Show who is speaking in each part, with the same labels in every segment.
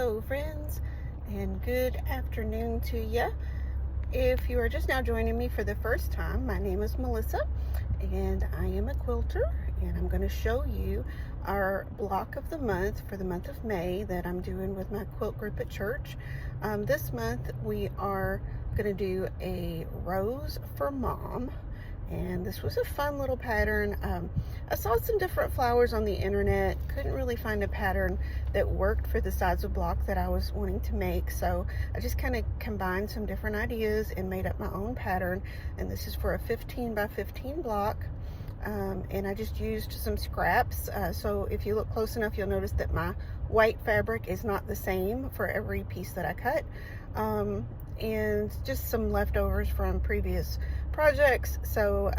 Speaker 1: Hello friends, and good afternoon to you. If you are just now joining me for the first time, my name is Melissa and I am a quilter, and I'm going to show you our block of the month for the month of May that I'm doing with my quilt group at church. This month we are going to do a rose for mom. And this was a fun little pattern. I saw some different flowers on the internet, couldn't really find a pattern that worked for the size of block that I was wanting to make. So I just kind of combined some different ideas and made up my own pattern. And this is for a 15 by 15 block. And I just used some scraps. So if you look close enough, you'll notice that my white fabric is not the same for every piece that I cut. And just some leftovers from previous projects. So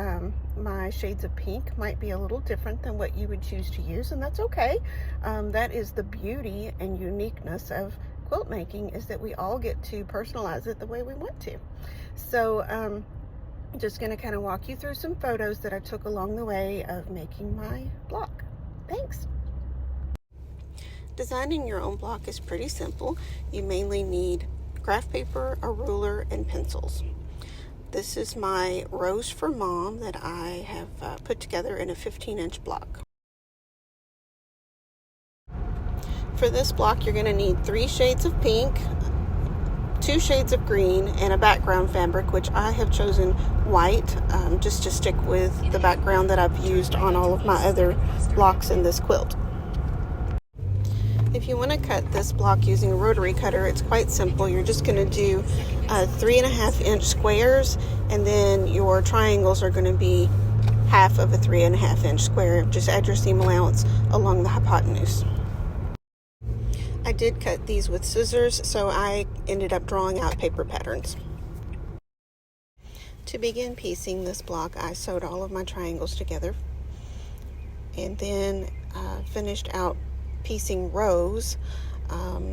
Speaker 1: my shades of pink might be a little different than what you would choose to use, and that's okay. That is the beauty and uniqueness of quilt making, is that we all get to personalize it the way we want to. So I'm just going to kind of walk you through some photos that I took along the way of making my block. Thanks. Designing your own block is pretty simple. You mainly need graph paper, a ruler, and pencils. This is my rose for mom that I have put together in a 15-inch block. For this block, you're going to need 3 shades of pink, 2 shades of green, and a background fabric, which I have chosen white, just to stick with the background that I've used on all of my other blocks in this quilt. If you want to cut this block using a rotary cutter, it's quite simple. You're just going to do 3.5-inch squares, and then your triangles are going to be half of a 3.5-inch square. Just add your seam allowance along the hypotenuse. I did cut these with scissors, so I ended up drawing out paper patterns. To begin piecing this block, I sewed all of my triangles together, and then finished out piecing rows.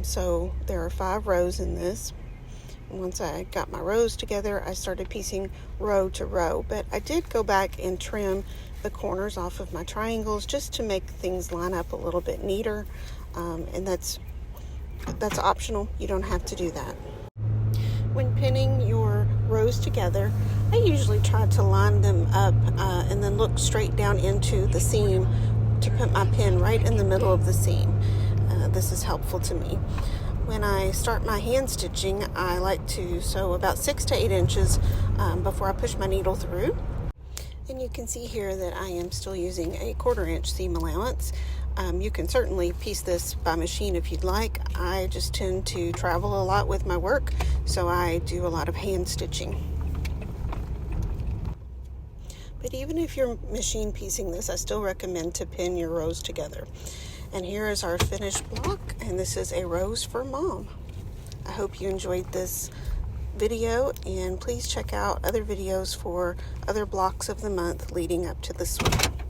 Speaker 1: So there are 5 rows in this. Once I got my rows together, I started piecing row to row, but I did go back and trim the corners off of my triangles just to make things line up a little bit neater, and that's optional. You don't have to do that. When pinning your rows together, I usually try to line them up and then look straight down into the seam to put my pin right in the middle of the seam. This is helpful to me. When I start my hand stitching, I like to sew about 6 to 8 inches before I push my needle through. And you can see here that I am still using a 1/4-inch seam allowance. You can certainly piece this by machine if you'd like. I just tend to travel a lot with my work, so I do a lot of hand stitching. But even if you're machine piecing this, I still recommend to pin your rows together. And here is our finished block, and this is a rose for mom. I hope you enjoyed this video, and please check out other videos for other blocks of the month leading up to this one.